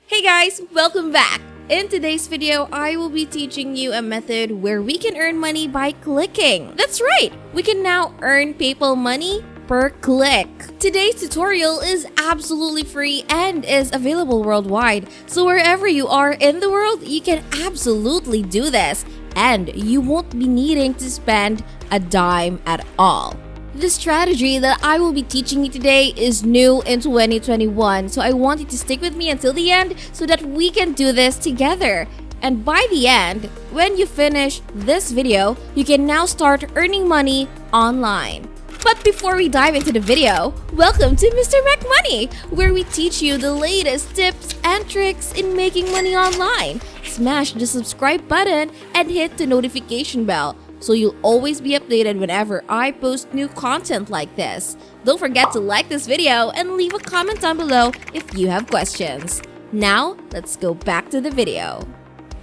Hey guys, welcome back! In today's video, I will be teaching you a method where we can earn money by clicking. That's right! We can now earn PayPal money per click. Today's tutorial is absolutely free and is available worldwide. So wherever you are in the world, you can absolutely do this. And you won't be needing to spend a dime at all. The strategy that I will be teaching you today is new in 2021, so I want you to stick with me until the end so that we can do this together. And by the end, when you finish this video, you can now start earning money online. But before we dive into the video, welcome to Mr. Mac Money, where we teach you the latest tips and tricks in making money online. Smash the subscribe button and hit the notification bell, so you'll always be updated whenever I post new content like this. Don't forget to like this video and leave a comment down below if you have questions. Now, let's go back to the video.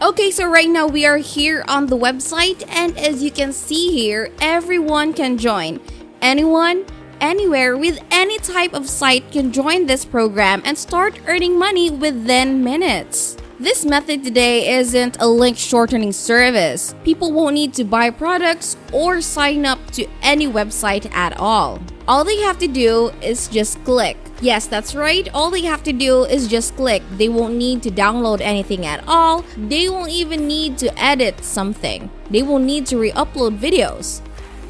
Okay, so right now we are here on the website, and as you can see here, everyone can join. Anyone, anywhere, with any type of site can join this program and start earning money within minutes. This method today isn't a link shortening service. People won't need to buy products or sign up to any website at all. All they have to do is just click. Yes, that's right. All they have to do is just click. They won't need to download anything at all. They won't even need to edit something. They won't need to re-upload videos.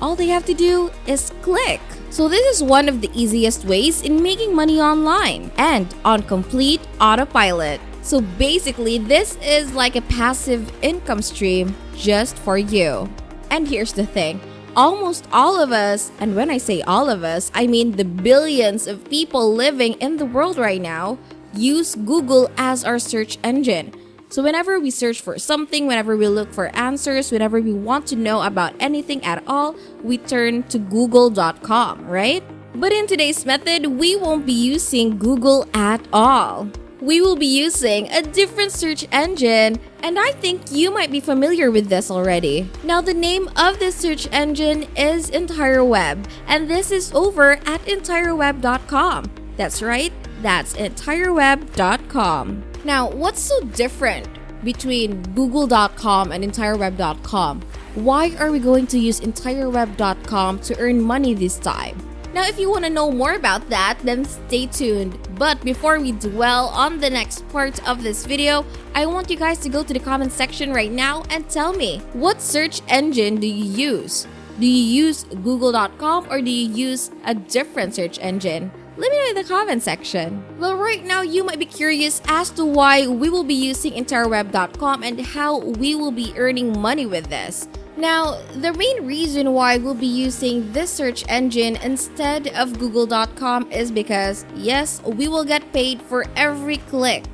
All they have to do is click. So this is one of the easiest ways in making money online and on complete autopilot. So basically, this is like a passive income stream just for you. And here's the thing. Almost all of us, and when I say all of us, I mean the billions of people living in the world right now, use Google as our search engine. So whenever we search for something, whenever we look for answers, whenever we want to know about anything at all, we turn to google.com, right? But in today's method, we won't be using Google at all. We will be using a different search engine, and I think you might be familiar with this already. Now, the name of this search engine is Entire Web, and this is over at entireweb.com. That's right, that's entireweb.com. Now, what's so different between google.com and entireweb.com? Why are we going to use entireweb.com to earn money this time? Now, if you want to know more about that, then stay tuned. But before we dwell on the next part of this video, I want you guys to go to the comment section right now and tell me, what search engine do you use? Do you use google.com or do you use a different search engine? Let me know in the comment section. Well, right now you might be curious as to why we will be using entireweb.com and how we will be earning money with this. Now, the main reason why we'll be using this search engine instead of google.com is because, yes, we will get paid for every click.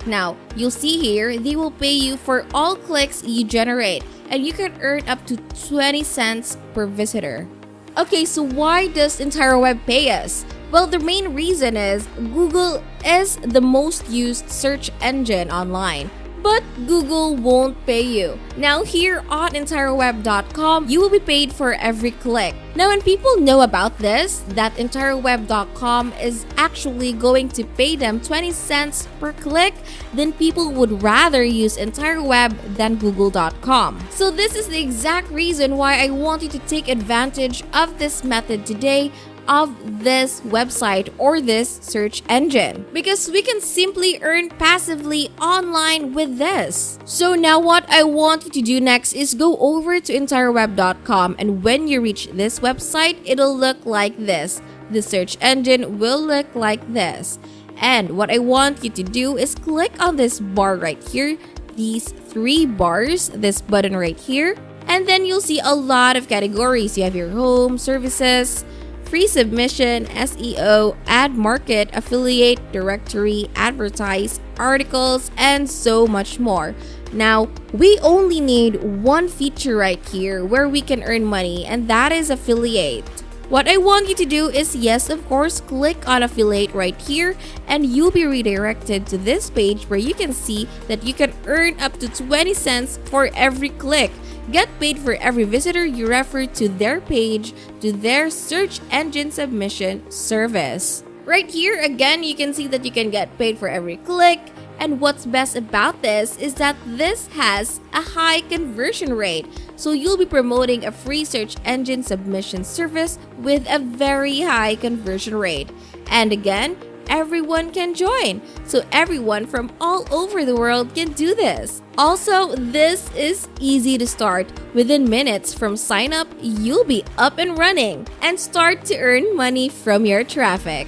Now, you'll see here, they will pay you for all clicks you generate, and you can earn up to 20 cents per visitor. Okay, so why does EntireWeb pay us? Well, the main reason is Google is the most used search engine online. But Google won't pay you. Now here on entireweb.com, you will be paid for every click. Now when people know about this, that entireweb.com is actually going to pay them 20 cents per click, then people would rather use EntireWeb than google.com. So this is the exact reason why I want you to take advantage of this method today, of this website or this search engine, because we can simply earn passively online with this. So now what I want you to do next is go over to entireweb.com, and when you reach this website, it'll look like this. The search engine will look like this. And what I want you to do is click on this bar right here, these three bars, this button right here, and then you'll see a lot of categories. You have your home, services, free submission, SEO, ad market, affiliate, directory, advertise, articles, and so much more. Now, we only need one feature right here where we can earn money, and that is affiliate. What I want you to do is, yes, of course, click on affiliate right here, and you'll be redirected to this page where you can see that you can earn up to 20 cents for every click. Get paid for every visitor you refer to their page, to their search engine submission service. Right here, again, you can see that you can get paid for every click, And what's best about this is that this has a high conversion rate. So you'll be promoting a free search engine submission service with a very high conversion rate. And again, everyone can join. So everyone from all over the world can do this. Also, this is easy to start. Within minutes from sign up, you'll be up and running and start to earn money from your traffic.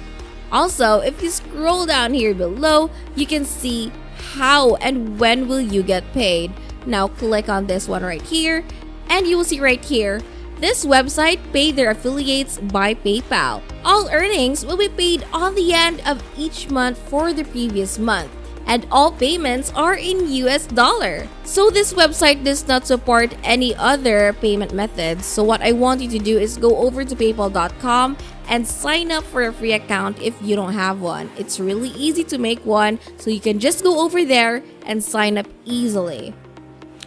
Also, if you scroll down here below, you can see how and when will you get paid. Now click on this one right here and you will see right here, this website paid their affiliates by PayPal. All earnings will be paid on the end of each month for the previous month, and all payments are in US dollar. So this website does not support any other payment methods. So what I want you to do is go over to paypal.com and sign up for a free account if you don't have one. It's really easy to make one, so you can just go over there and sign up easily.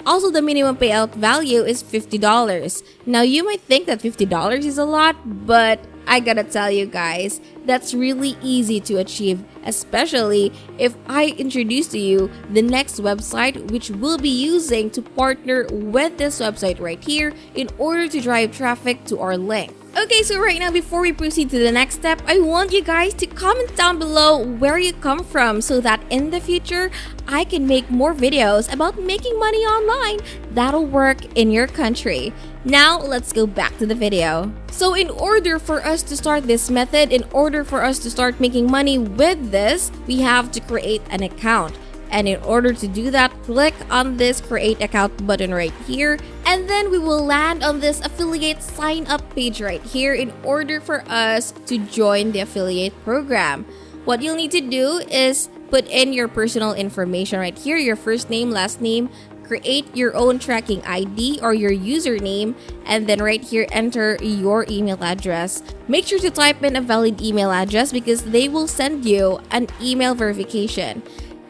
Also, the minimum payout value is $50. Now, you might think that $50 is a lot, but I gotta tell you guys, that's really easy to achieve, especially if I introduce to you the next website which we'll be using to partner with this website right here in order to drive traffic to our link. Okay, so right now, before we proceed to the next step, I want you guys to comment down below where you come from so that in the future, I can make more videos about making money online that'll work in your country. Now, let's go back to the video. So in order for us to start this method, in order for us to start making money with this, we have to create an account. And in order to do that, click on this create account button right here. And then we will land on this affiliate sign up page right here in order for us to join the affiliate program. What you'll need to do is put in your personal information right here, your first name, last name, create your own tracking ID or your username, and then right here enter your email address. Make sure to type in a valid email address because they will send you an email verification.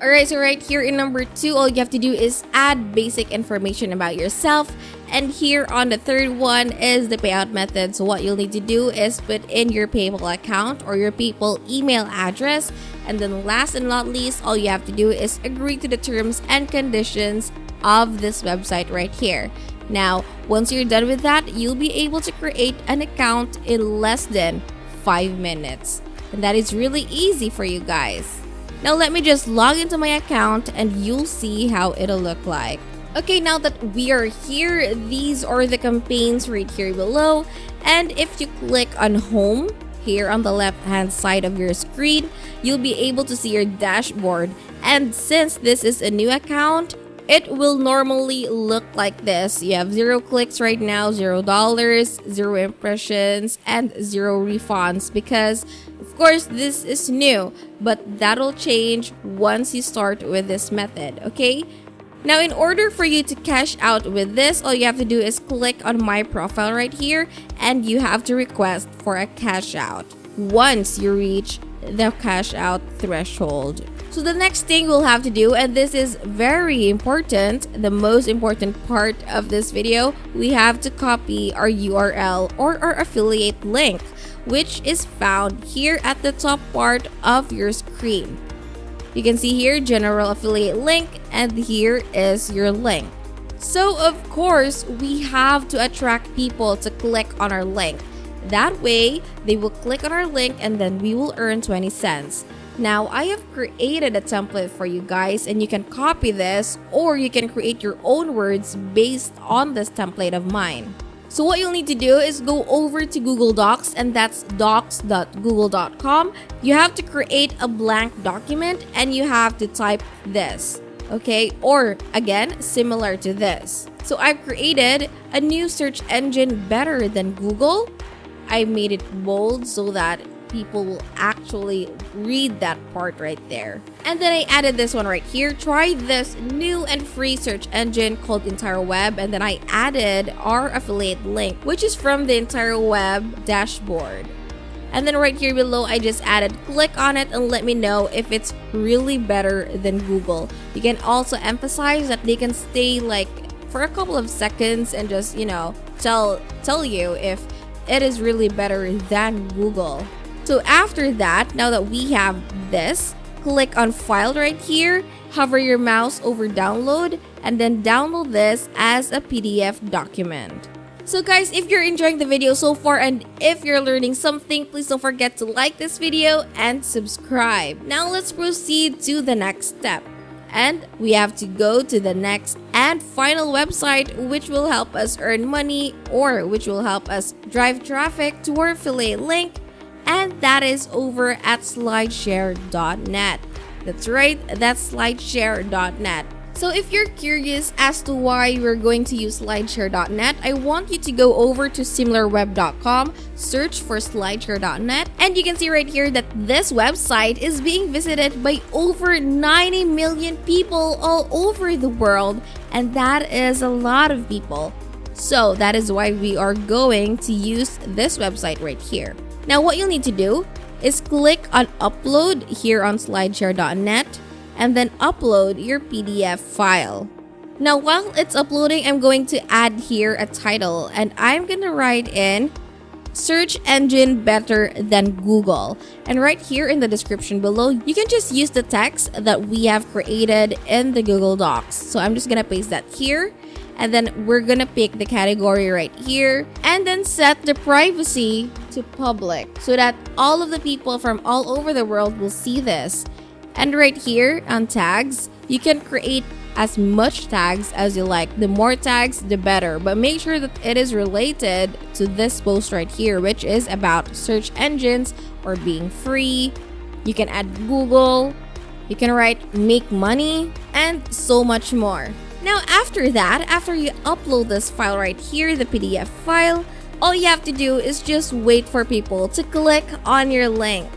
Alright, so right here in number 2, all you have to do is add basic information about yourself. And here on the third one is the payout method. So what you'll need to do is put in your PayPal account or your PayPal email address. And then last and not least, all you have to do is agree to the terms and conditions of this website right here. Now, once you're done with that, you'll be able to create an account in less than 5 minutes. And that is really easy for you guys. Now let me just log into my account and you'll see how it'll look like. Okay, now that we are here, these are the campaigns right here below. And if you click on home here on the left hand side of your screen, you'll be able to see your dashboard. And since this is a new account, it will normally look like this. You have 0 clicks right now, $0, 0 impressions, and 0 refunds because of course this is new, but that'll change once you start with this method, okay? Now in order for you to cash out with this, all you have to do is click on my profile right here and you have to request for a cash out once you reach the cash out threshold. So the next thing we'll have to do, and this is very important, the most important part of this video, we have to copy our URL or our affiliate link, which is found here at the top part of your screen. You can see here general affiliate link, and here is your link. So of course, we have to attract people to click on our link. That way, they will click on our link and then we will earn 20 cents. Now, I have created a template for you guys and you can copy this or you can create your own words based on this template of mine. So what you'll need to do is go over to Google Docs, and that's docs.google.com. You have to create a blank document and you have to type this, okay? Or again, similar to this. So I've created a new search engine better than Google. I made it bold so that people will actually read that part right there. And then I added this one right here. Try this new and free search engine called Entire Web. And then I added our affiliate link, which is from the Entire Web dashboard. And then right here below, I just added click on it and let me know if it's really better than Google. You can also emphasize that they can stay like for a couple of seconds and just, you know, tell you if it is really better than Google. So after that, now that we have this, click on file right here hover your mouse over download, and then download this as a PDF document. So guys, if you're enjoying the video so far and if you're learning something, please don't forget to like this video and subscribe. Now let's proceed to the next step. And we have to go to the next and final website which will help us earn money or which will help us drive traffic to our affiliate link, and that is over at slideshare.net. That's right, that's slideshare.net. So if you're curious as to why we're going to use slideshare.net, I want you to go over to similarweb.com, search for slideshare.net, and you can see right here that this website is being visited by over 90 million people all over the world, and that is a lot of people. So that is why we are going to use this website right here. Now what you'll need to do is click on upload here on slideshare.net, and then upload your PDF file. Now while it's uploading, I'm going to add here a title, and I'm gonna write in search engine better than Google. And right here in the description below, you can just use the text that we have created in the Google Docs. So I'm just gonna paste that here, and then we're gonna pick the category right here, and then set the privacy to public so that all of the people from all over the world will see this. And right here on tags, you can create as much tags as you like. The more tags, the better. But make sure that it is related to this post right here, which is about search engines or being free. You can add Google, you can write make money, and so much more. Now after that, after you upload this file right here, the PDF file, all you have to do is just wait for people to click on your link.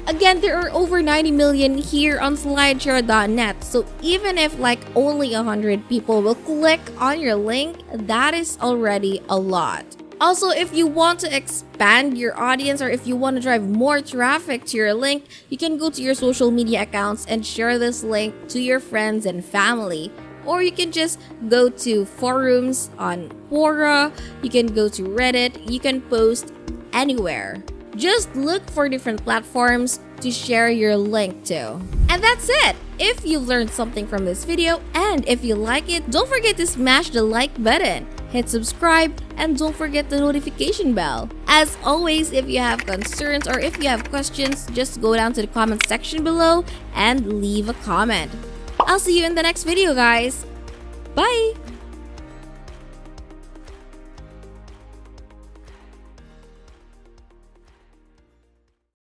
Again, there are over 90 million here on slideshare.net, so even if like only 100 people will click on your link, that is already a lot. Also, if you want to expand your audience or if you want to drive more traffic to your link, you can go to your social media accounts and share this link to your friends and family. Or you can just go to forums on Quora, you can go to Reddit, you can post anywhere. Just look for different platforms to share your link to. And that's it! If you've learned something from this video and if you like it, don't forget to smash the like button, hit subscribe, and don't forget the notification bell. As always, if you have concerns or if you have questions, just go down to the comment section below and leave a comment. I'll see you in the next video, guys. Bye!